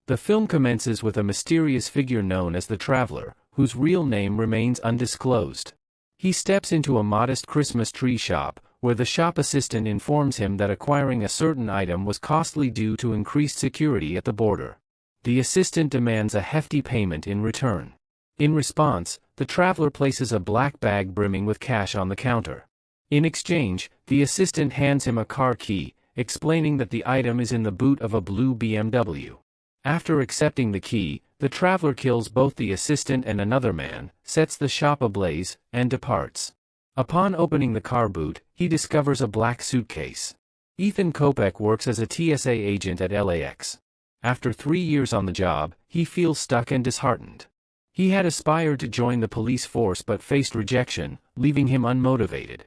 The film commences with a mysterious figure known as the Traveler, whose real name remains undisclosed. He steps into a modest Christmas tree shop, where the shop assistant informs him that acquiring a certain item was costly due to increased security at the border. The assistant demands a hefty payment in return. In response, the Traveler places a black bag brimming with cash on the counter. In exchange, the assistant hands him a car key, explaining that the item is in the boot of a blue BMW. After accepting the key, the Traveler kills both the assistant and another man, sets the shop ablaze, and departs. Upon opening the car boot, he discovers a black suitcase. Ethan Kopech works as a TSA agent at LAX. After 3 years on the job, he feels stuck and disheartened. He had aspired to join the police force but faced rejection, leaving him unmotivated.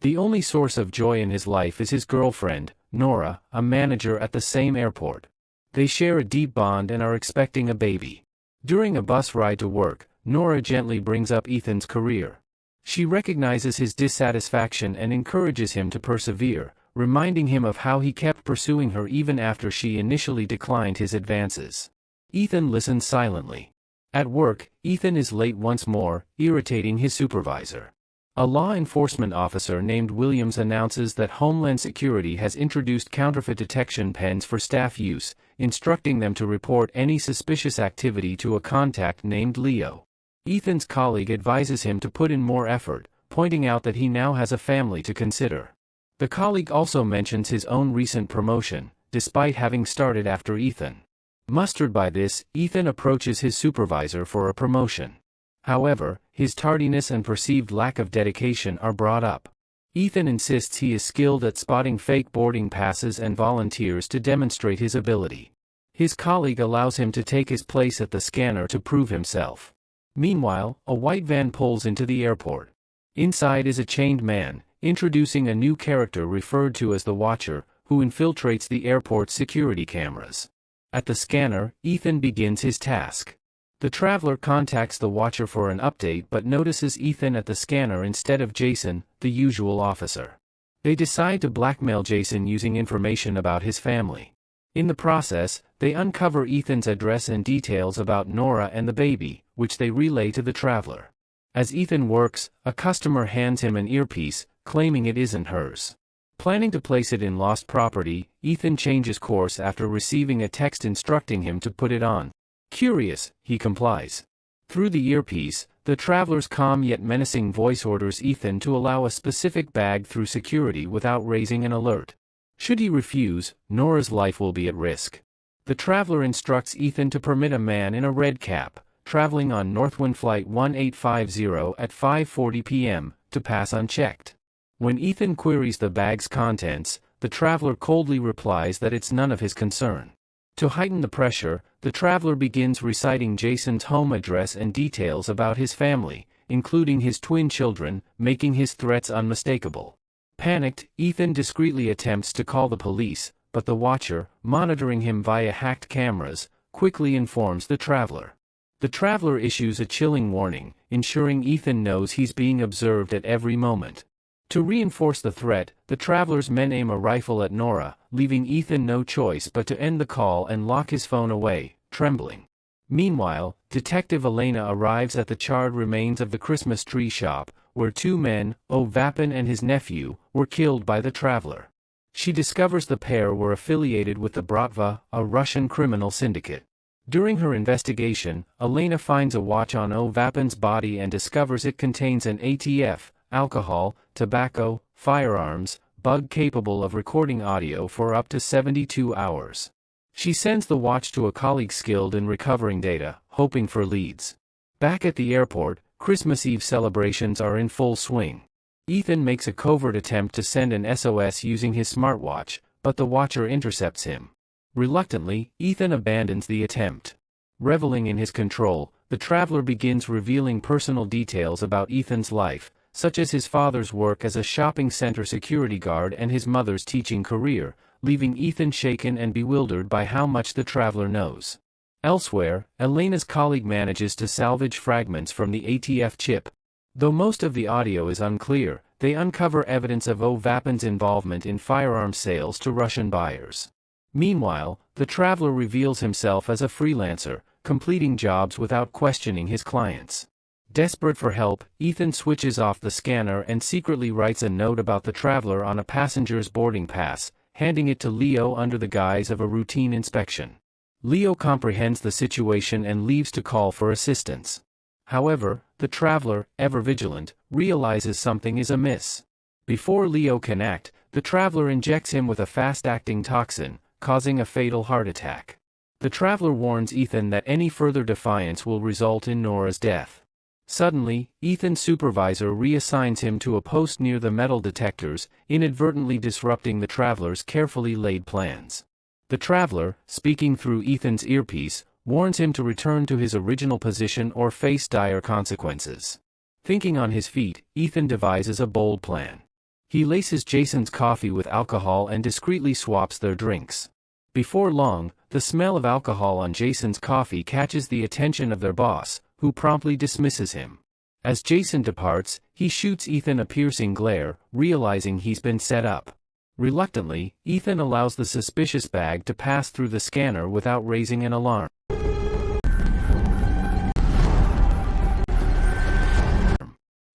The only source of joy in his life is his girlfriend, Nora, a manager at the same airport. They share a deep bond and are expecting a baby. During a bus ride to work, Nora gently brings up Ethan's career. She recognizes his dissatisfaction and encourages him to persevere, reminding him of how he kept pursuing her even after she initially declined his advances. Ethan listens silently. At work, Ethan is late once more, irritating his supervisor. A law enforcement officer named Williams announces that Homeland Security has introduced counterfeit detection pens for staff use, instructing them to report any suspicious activity to a contact named Leo. Ethan's colleague advises him to put in more effort, pointing out that he now has a family to consider. The colleague also mentions his own recent promotion, despite having started after Ethan. Mustered by this, Ethan approaches his supervisor for a promotion. However, his tardiness and perceived lack of dedication are brought up. Ethan insists he is skilled at spotting fake boarding passes and volunteers to demonstrate his ability. His colleague allows him to take his place at the scanner to prove himself. Meanwhile, a white van pulls into the airport. Inside is a chained man, introducing a new character referred to as the Watcher, who infiltrates the airport's security cameras. At the scanner, Ethan begins his task. The Traveler contacts the Watcher for an update but notices Ethan at the scanner instead of Jason, the usual officer. They decide to blackmail Jason using information about his family. In the process, they uncover Ethan's address and details about Nora and the baby, which they relay to the Traveler. As Ethan works, a customer hands him an earpiece, claiming it isn't hers. Planning to place it in lost property, Ethan changes course after receiving a text instructing him to put it on. Curious, he complies. Through the earpiece, the Traveler's calm yet menacing voice orders Ethan to allow a specific bag through security without raising an alert. Should he refuse, Nora's life will be at risk. The Traveler instructs Ethan to permit a man in a red cap, traveling on Northwind Flight 1850 at 5:40 p.m., to pass unchecked. When Ethan queries the bag's contents, the Traveler coldly replies that it's none of his concern. To heighten the pressure, the Traveler begins reciting Jason's home address and details about his family, including his twin children, making his threats unmistakable. Panicked, Ethan discreetly attempts to call the police, but the Watcher, monitoring him via hacked cameras, quickly informs the Traveler. The Traveler issues a chilling warning, ensuring Ethan knows he's being observed at every moment. To reinforce the threat, the Traveler's men aim a rifle at Nora, leaving Ethan no choice but to end the call and lock his phone away, trembling. Meanwhile, Detective Elena arrives at the charred remains of the Christmas tree shop, where 2 men, Vapin and his nephew, were killed by the Traveler. She discovers the pair were affiliated with the Bratva, a Russian criminal syndicate. During her investigation, Elena finds a watch on Vapin's body and discovers it contains an ATF, alcohol, tobacco, firearms, bug capable of recording audio for up to 72 hours. She sends the watch to a colleague skilled in recovering data, hoping for leads. Back at the airport, Christmas Eve celebrations are in full swing. Ethan makes a covert attempt to send an SOS using his smartwatch, but the Watcher intercepts him. Reluctantly, Ethan abandons the attempt. Reveling in his control, the Traveler begins revealing personal details about Ethan's life, such as his father's work as a shopping center security guard and his mother's teaching career, leaving Ethan shaken and bewildered by how much the Traveler knows. Elsewhere, Elena's colleague manages to salvage fragments from the ATF chip. Though most of the audio is unclear, they uncover evidence of Vapin's involvement in firearms sales to Russian buyers. Meanwhile, the traveler reveals himself as a freelancer, completing jobs without questioning his clients. Desperate for help, Ethan switches off the scanner and secretly writes a note about the traveler on a passenger's boarding pass, handing it to Leo under the guise of a routine inspection. Leo comprehends the situation and leaves to call for assistance. However, the traveler, ever vigilant, realizes something is amiss. Before Leo can act, the traveler injects him with a fast-acting toxin, causing a fatal heart attack. The traveler warns Ethan that any further defiance will result in Nora's death. Suddenly, Ethan's supervisor reassigns him to a post near the metal detectors, inadvertently disrupting the traveler's carefully laid plans. The traveler, speaking through Ethan's earpiece, warns him to return to his original position or face dire consequences. Thinking on his feet, Ethan devises a bold plan. He laces Jason's coffee with alcohol and discreetly swaps their drinks. Before long, the smell of alcohol on Jason's coffee catches the attention of their boss, who promptly dismisses him. As Jason departs, he shoots Ethan a piercing glare, realizing he's been set up. Reluctantly, Ethan allows the suspicious bag to pass through the scanner without raising an alarm.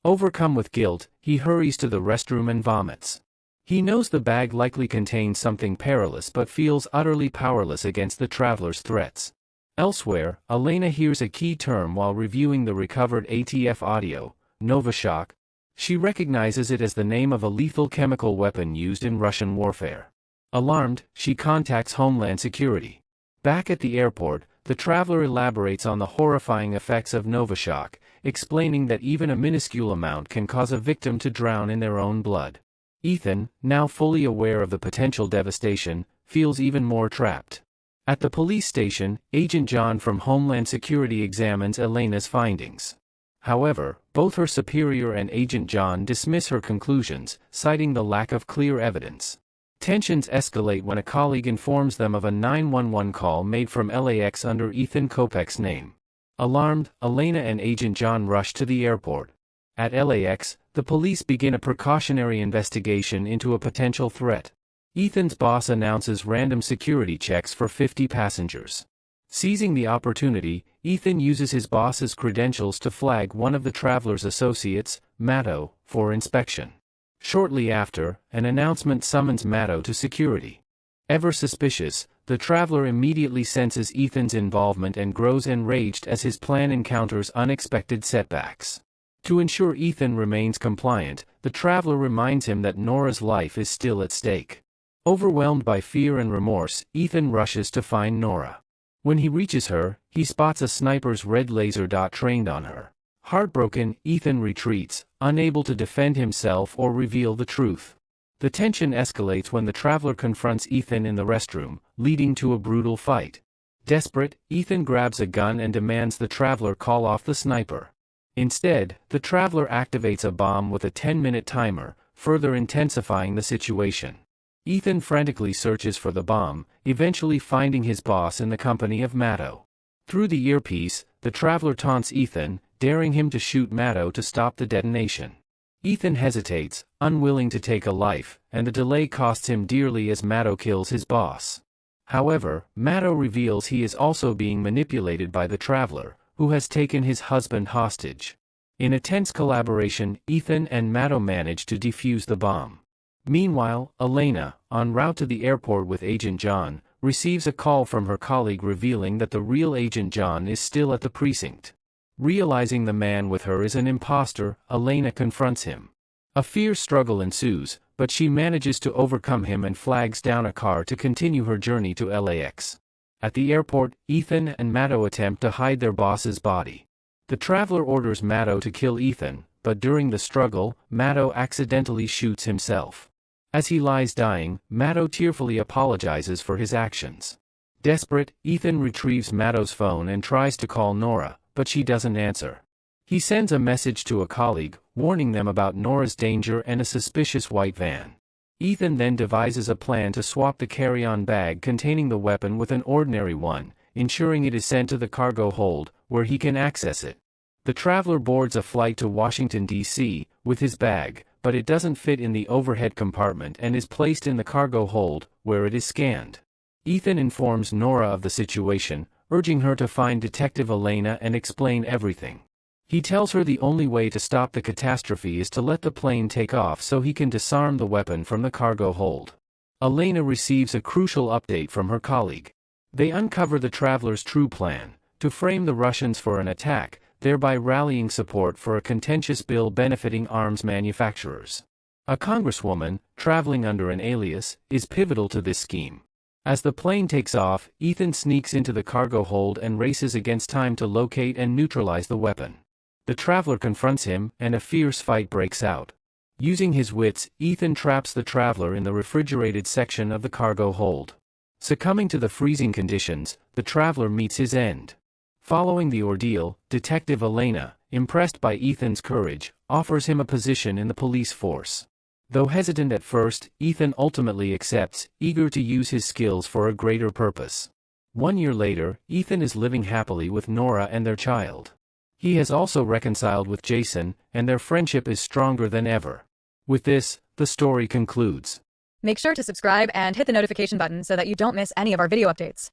Overcome with guilt, he hurries to the restroom and vomits. He knows the bag likely contains something perilous but feels utterly powerless against the traveler's threats. Elsewhere, Elena hears a key term while reviewing the recovered ATF audio, Novichok. She recognizes it as the name of a lethal chemical weapon used in Russian warfare. Alarmed, she contacts Homeland Security. Back at the airport, the traveler elaborates on the horrifying effects of Novichok, explaining that even a minuscule amount can cause a victim to drown in their own blood. Ethan, now fully aware of the potential devastation, feels even more trapped. At the police station, Agent John from Homeland Security examines Elena's findings. However, both her superior and Agent John dismiss her conclusions, citing the lack of clear evidence. Tensions escalate when a colleague informs them of a 911 call made from LAX under Ethan Kopech's name. Alarmed, Elena and Agent John rush to the airport. At LAX, the police begin a precautionary investigation into a potential threat. Ethan's boss announces random security checks for 50 passengers. Seizing the opportunity, Ethan uses his boss's credentials to flag one of the traveler's associates, Matto, for inspection. Shortly after, an announcement summons Matto to security. Ever suspicious, the traveler immediately senses Ethan's involvement and grows enraged as his plan encounters unexpected setbacks. To ensure Ethan remains compliant, the traveler reminds him that Nora's life is still at stake. Overwhelmed by fear and remorse, Ethan rushes to find Nora. When he reaches her, he spots a sniper's red laser dot trained on her. Heartbroken, Ethan retreats, unable to defend himself or reveal the truth. The tension escalates when the traveler confronts Ethan in the restroom, leading to a brutal fight. Desperate, Ethan grabs a gun and demands the traveler call off the sniper. Instead, the traveler activates a bomb with a 10-minute timer, further intensifying the situation. Ethan frantically searches for the bomb, eventually finding his boss in the company of Matto. Through the earpiece, the traveler taunts Ethan, daring him to shoot Matto to stop the detonation. Ethan hesitates, unwilling to take a life, and the delay costs him dearly as Matto kills his boss. However, Matto reveals he is also being manipulated by the traveler, who has taken his husband hostage. In a tense collaboration, Ethan and Matto manage to defuse the bomb. Meanwhile, Elena, en route to the airport with Agent John, receives a call from her colleague revealing that the real Agent John is still at the precinct. Realizing the man with her is an imposter, Elena confronts him. A fierce struggle ensues, but she manages to overcome him and flags down a car to continue her journey to LAX. At the airport, Ethan and Matto attempt to hide their boss's body. The traveler orders Matto to kill Ethan, but during the struggle, Matto accidentally shoots himself. As he lies dying, Matto tearfully apologizes for his actions. Desperate, Ethan retrieves Matto's phone and tries to call Nora, but she doesn't answer. He sends a message to a colleague, warning them about Nora's danger and a suspicious white van. Ethan then devises a plan to swap the carry-on bag containing the weapon with an ordinary one, ensuring it is sent to the cargo hold, where he can access it. The traveler boards a flight to Washington, D.C., with his bag, but it doesn't fit in the overhead compartment and is placed in the cargo hold, where it is scanned. Ethan informs Nora of the situation, urging her to find Detective Elena and explain everything. He tells her the only way to stop the catastrophe is to let the plane take off so he can disarm the weapon from the cargo hold. Elena receives a crucial update from her colleague. They uncover the traveler's true plan, to frame the Russians for an attack, thereby rallying support for a contentious bill benefiting arms manufacturers. A congresswoman, traveling under an alias, is pivotal to this scheme. As the plane takes off, Ethan sneaks into the cargo hold and races against time to locate and neutralize the weapon. The traveler confronts him, and a fierce fight breaks out. Using his wits, Ethan traps the traveler in the refrigerated section of the cargo hold. Succumbing to the freezing conditions, the traveler meets his end. Following the ordeal, Detective Elena, impressed by Ethan's courage, offers him a position in the police force. Though hesitant at first, Ethan ultimately accepts, eager to use his skills for a greater purpose. 1 year later, Ethan is living happily with Nora and their child. He has also reconciled with Jason, and their friendship is stronger than ever. With this, the story concludes. Make sure to subscribe and hit the notification button so that you don't miss any of our video updates.